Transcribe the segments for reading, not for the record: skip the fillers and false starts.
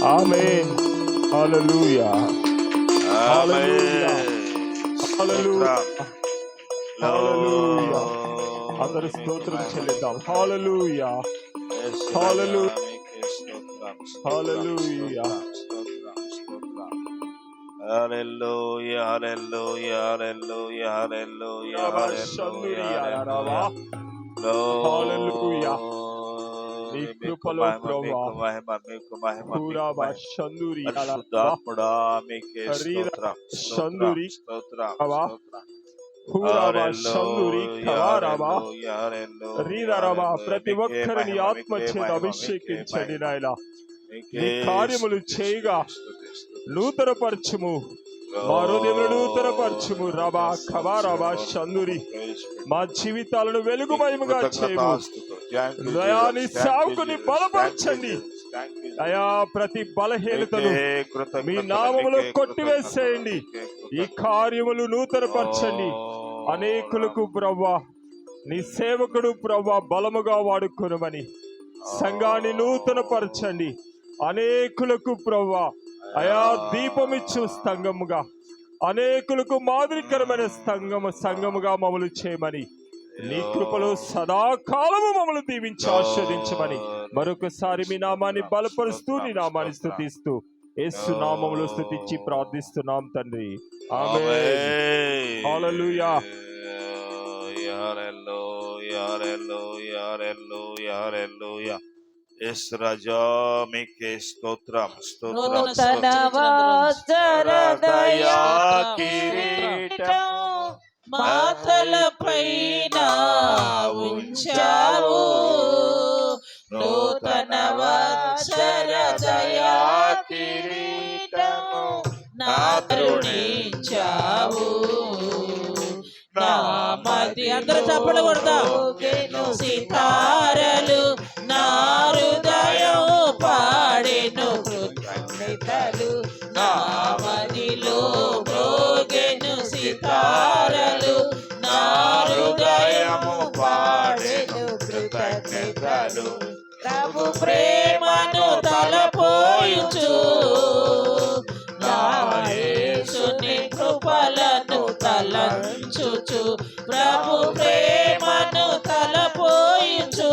ఆమేన్. హల్లెలూయా, హల్లెలూయా, హల్లెలూయా, హల్లెలూయా. అందరూ స్తోత్రం చెల్లిద్దాం. హల్లెలూయా, హల్లెలూయా, హల్లెలూయా, హల్లెలూయా, హల్లెలూయా, హల్లెలూయా, హల్లెలూయా, హల్లెలూయా. హల్లెలూయా. నీ కృపలో ప్రభువా పరిశుద్ధాత్ముడా మీకే స్తోత్రం, స్తోత్రం, స్తోత్రం, స్తోత్రం. ప్రతి ఒక్కరిని ఆత్మ చేత అభిషేకించండి నాయన. నీ కార్యములు చేయగా నూతనపరచుము, మా హృదయములను నూతనపరచుము. రబా ఖబా రబా షందురి. మా జీవితాలను వెలుగుమయముగా చేయము. దయాని సావుకుని బలపరచండి అయా. ప్రతి బలహీనతను మీ నామములో కొట్టివేసేయండి. ఈ కార్యములు నూతనపరచండి. అనేకులకు ప్రవ్వా నీ సేవకుడు ప్రవ్వా బలముగా వాడుకొనుమని సంఘాన్ని నూతనపరచండి. అనేకులకు ప్రవ్వా అయా దీపమిచ్చు సంఘముగా, అనేకులకు మాదిరికరమైన సంఘముగా మమ్మల్ని చేయమని, నీ కృపలో సదాకాలము మమ్మల్ని దీవించి ఆస్వాదించమని మరొకసారి మీ నామాన్ని బలపరుస్తూ నీ నామాన్ని స్తుతిస్తూ యేసు నామములో స్తుతించి ప్రార్థిస్తున్నాం తండ్రి. ఆమేన్. హల్లెలూయా. యేసు రాజా మీకే స్తోత్రం, స్తోత్రం, నూతన వస్త్ర దయా కిరీటం మాతలపైన ఉంచావు. నూతన వస్త్ర దయా కిరీటము నా కరుణించావు. నా మది అందరూ చప్పట్లు కొడదాం. సితారలు నా హృదయం పాడెను కృతజ్ఞతలు. నా మదిలో మ్రోగెను సితారలు. నా హృదయము పాడెను కృతజ్ఞతలు. ప్రభు ప్రేమను తలపోయుచు, నా యేసుని కృపలను తలంచుచు. ప్రభు ప్రేమను తలపోయుచు,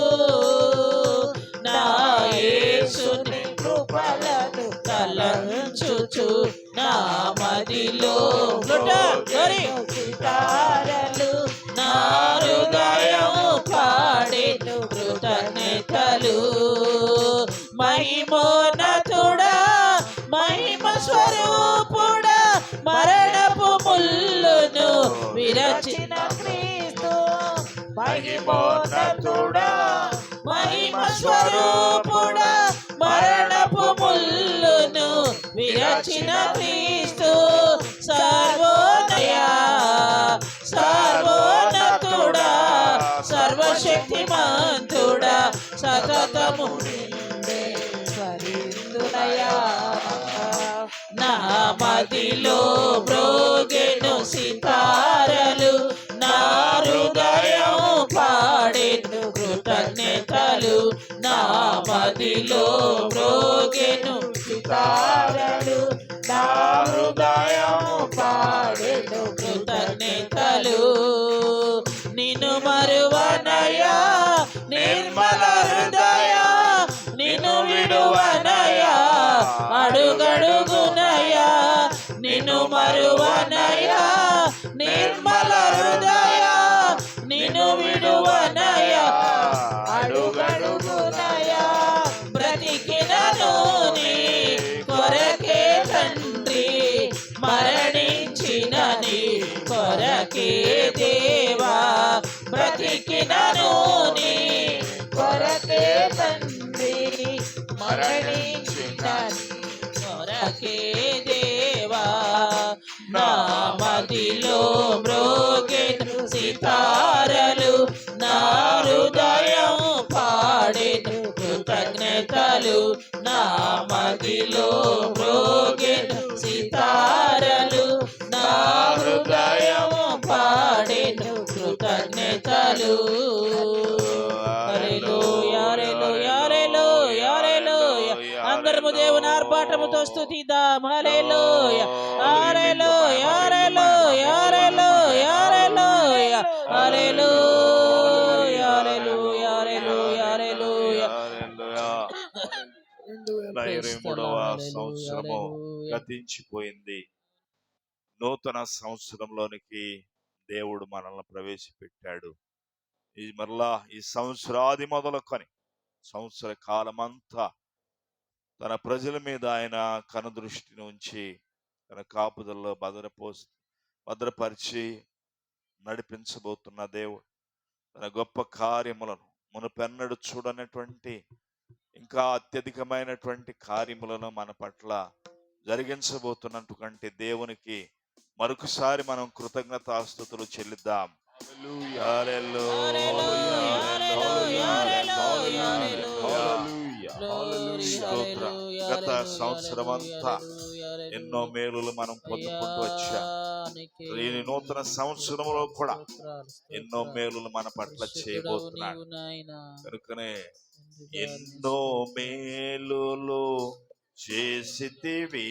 నా యేసుని కృపలను తలంచుచు. నా మదిలో సితారలు. నా హృదయం పాడెను కృతజ్ఞతలు. మహిమోన్నతుడా, మహిమ స్వరూపుడా, మరణపు ముల్లును విరచిన క్రీస్తు. మహిమోన్నతుడా, మహిమ స్వరూపుడా, మరణపు ముల్లును విరచిన క్రీస్తు. సర్వోదయ సర్వోన్నతుడా, సర్వశక్తిమంతుడా, సతతము స్మరింతునయా. నా మదిలో మ్రోగెను సితారలు. నా హృదయం పాడెను కృతజ్ఞతలు. నా మదిలో మ్రోగెను సితారలు. నా హృదయం పాడెను కృతజ్ఞతలు. నిన్ను మరువనయా నిర్మల హృదయ, నిన్ను విడువనయా అడుగడుగునయా. నిన్ను మరువనయా నిర్మల హృదయ, నిన్ను విడువనయా అడుగడుగునయా. బ్రతికినను నీ కొరకే తండ్రి, మరణించిన నీ కొరకే దేవా. బ్రతికినను నీ కొరకే తండ్రి, మరణించిన నీ కొరకే దేవా. నా మదిలో మ్రోగెను సితారలు. నా హృదయం పాడెను కృతజ్ఞతలు. నా మదిలో మ్రోగెను సితారలు. నా హృదయం పాడెను కృతజ్ఞతలు. హల్లెలూయా, హల్లెలూయా, హల్లెలూయా, హల్లెలూయా. అందరము దేవుని ఆర్భాటముతో స్తుతిద్దాం. హల్లెలూయా హల్లెలూయా హల్లెలూయా హల్లెలూయా హల్లెలూయా హల్లెలూయా హల్లెలూయా హల్లెలూయా హల్లెలూయా. 2023వ సంవత్సరము గతించిపోయింది. నూతన సంవత్సరంలోనికి దేవుడు మనల్ని ప్రవేశపెట్టాడు. మరలా ఈ సంవత్సరాది మొదలుకొని సంవత్సర కాలమంతా తన ప్రజల మీద ఆయన కనుదృష్టిని ఉంచి తన కాపుదల్లో భద్రపరిచి నడిపించబోతున్న దేవుడు తన గొప్ప కార్యములను మునుపెన్నడు చూడనటువంటి ఇంకా అత్యధికమైనటువంటి కార్యములను మన పట్ల జరిగించబోతున్నటువంటి దేవునికి మరొకసారి మనం కృతజ్ఞతాస్తుతులు చెల్లిద్దాం. గత సంవత్సరం అంతా ఎన్నో మేలులు మనం పొందుకుంటూ వచ్చాం. ఈ నూతన సంవత్సరంలో కూడా ఎన్నో మేలులు మన పట్ల చేయబోతున్నాడు. కనుకనే ఎన్నో మేలులు చేసితివి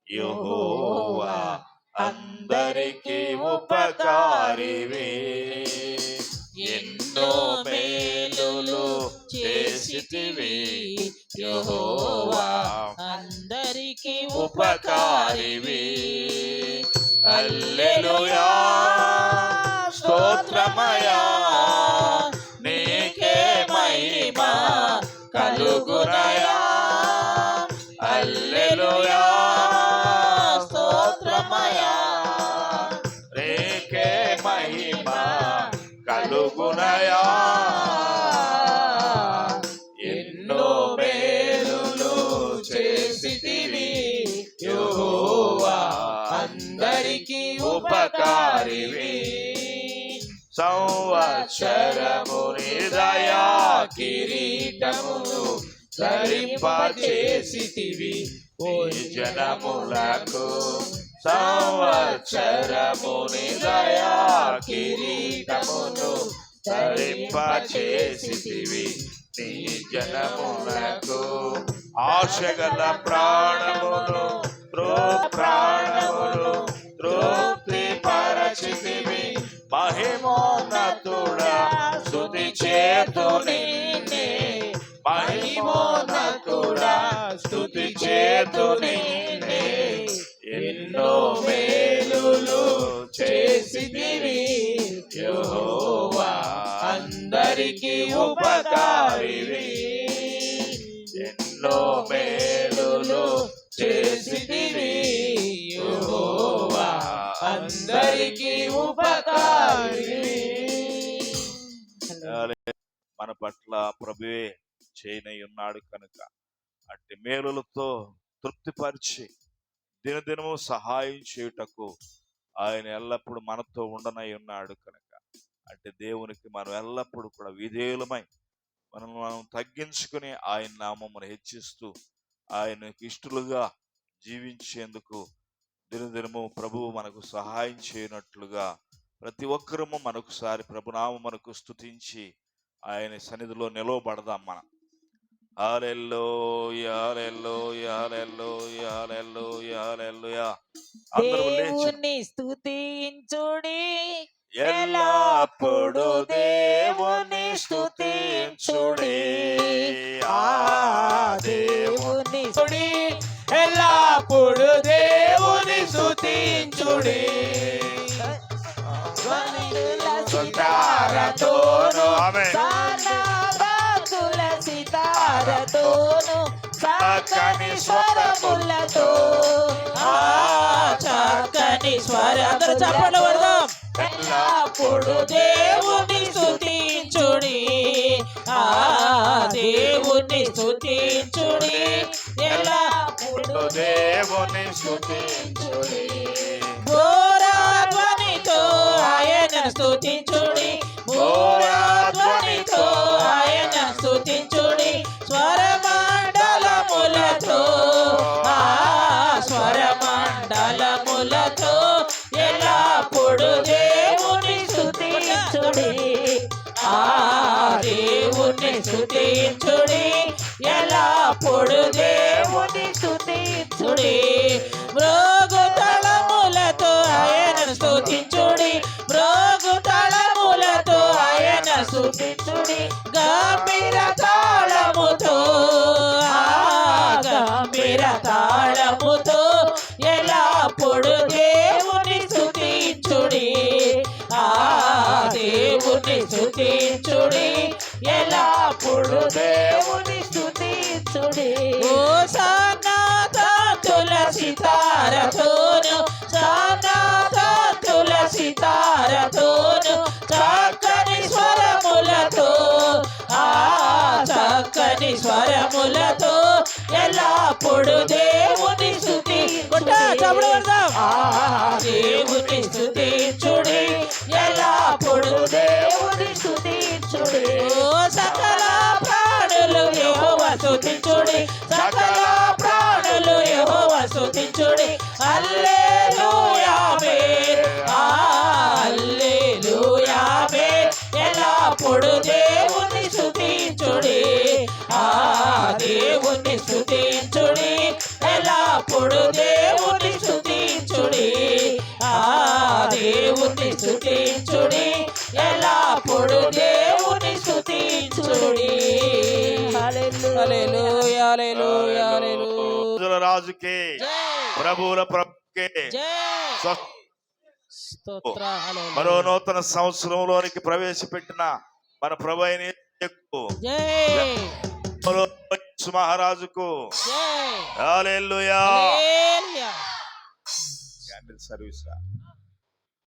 యెహోవా, అందరికీ ఉపకారివే. ఎన్నో మేలులు చేసితివి యెహోవా, అందరికీ ఉపకారివే. హల్లెలూయా స్తోత్రమయా, నీకే మహిమ కలుగునయా. హల్లెలూయా స్తోత్రమయా, నీకే మహిమ కలుగునయా. ఎన్నో మేలులు చేసితివి యెహోవా, అందరికీ ఉపకారివే. సంవత్సరముని దయా కిరీటమును ధరింపచేసితివి ఈ జనములకు. సంవత్సరముని దయా కిరీటమును ధరింపచేసితివి నీ జనములకు. ఆశగల ప్రాణమును తృప్తి పరచితివి మహిమోన్నతుడా, స్తుతి చేతుని మహిమోన్నతుడా, స్తుతి చేతుని. ఎన్నో మేలులు చేసితివి యెహోవా, అందరికీ ఉపకారివే. ఎన్నో మేలులు చేసితివి యెహోవా, అందరికీ ఉపకారివే. మన పట్ల ప్రభువే చేయనై ఉన్నాడు కనుక అట్టి మేలులతో తృప్తిపరిచి దినదినము సహాయం చేయుటకు ఆయన ఎల్లప్పుడూ మనతో ఉండనై ఉన్నాడు కనుక అట్టి దేవునికి మనం ఎల్లప్పుడూ కూడా విధేయులమై మనం తగ్గించుకుని ఆయన నామమును హెచ్చిస్తూ ఆయనకి ఇష్టలుగా జీవించేందుకు దినదినము ప్రభువు మనకు సహాయం చేయనట్లుగా ప్రతి ఒక్కరము మనొకసారి ప్రభునామమునకు స్తుతించి ఆయన సన్నిధిలో నిలవబడదాం. మనం హల్లెలూయా హల్లెలూయా హల్లెలూయా హల్లెలూయా హల్లెలూయా. అందరూ దేవుని స్తుతించుడి, ఎల్లప్పుడు దేవుని స్తుతించుడి. దేవుని స్తుతి ఎల్లప్పుడు దేవుని స్తుతించుడి. సితారతోను సితారతోను చక్కని స్వరములతో చక్కని స్వర అందరూ చప్పట్లు కొడదాం. ఎల్లప్పుడు దేవుని స్తుతించుడి, దేవుని స్తుతించుడి, ఎల్లప్పుడు దేవుని స్తుతించుడి. ఘోరధ్వనితో ఆయనను స్తుతించుడి, ఘోరధ్వనితో ఆయన స్తుతించుడి. స్వరమండలములతో స్వరమండలములతో ఎల్లప్పుడు దేవుని స్తుతించుడి, దేవుని స్తుతించుడి, ఎల్లప్పుడు దేవుని స్తుతించుడి మ్రోగు తళములతో ఆయనను స్తుతించుడి మ్రోగు తళములతో ఆయన స్తుతించుడి గంభీర తాళముతో గంభీర తాళముతో ఎల్లప్పుడు దేవుని స్తుతించుడి దేవుని స్తుతించుడి ఎల్లప్పుడు దేవుని స్తుతించుడి ఓ సన్నాత తులసి తారతోను సన్నాత తులసి తారతోను చక్కని స్వరములతో చక్కని స్వరములతో ఎల్లప్పుడు దేవుని స్తుతి దేవుని స్తుతించుడి ఎల్లప్పుడు దేవుని స్తుతించుడి ఓ సకల ప్రాణులు యెహోవా స్తుతించుడి సకల ప్రాణులు యెహోవా స్తుతించుడి హల్లెలూయా ఆమేన్ హల్లెలూయా ఆమేన్ ఎల్లప్పుడు దేవుని స్తుతించుడి దేవుని స్తుతించుడి ఎల్లప్పుడు దేవుని స్తుతించుడి దేవుని స్తుతించుడి ఎల్లప్పుడు దేవుని స్తుతించుడి హల్లెలూయా హల్లెలూయా రాజుల రాజుకే ప్రభువుల ప్రభుకే స్తోత్ర మరో నూతన సంవత్సరంలోనికి ప్రవేశపెట్టిన మన ప్రభు అయిన యేసుకు, యేసు మహారాజుకు హల్లెలూయా. Candle service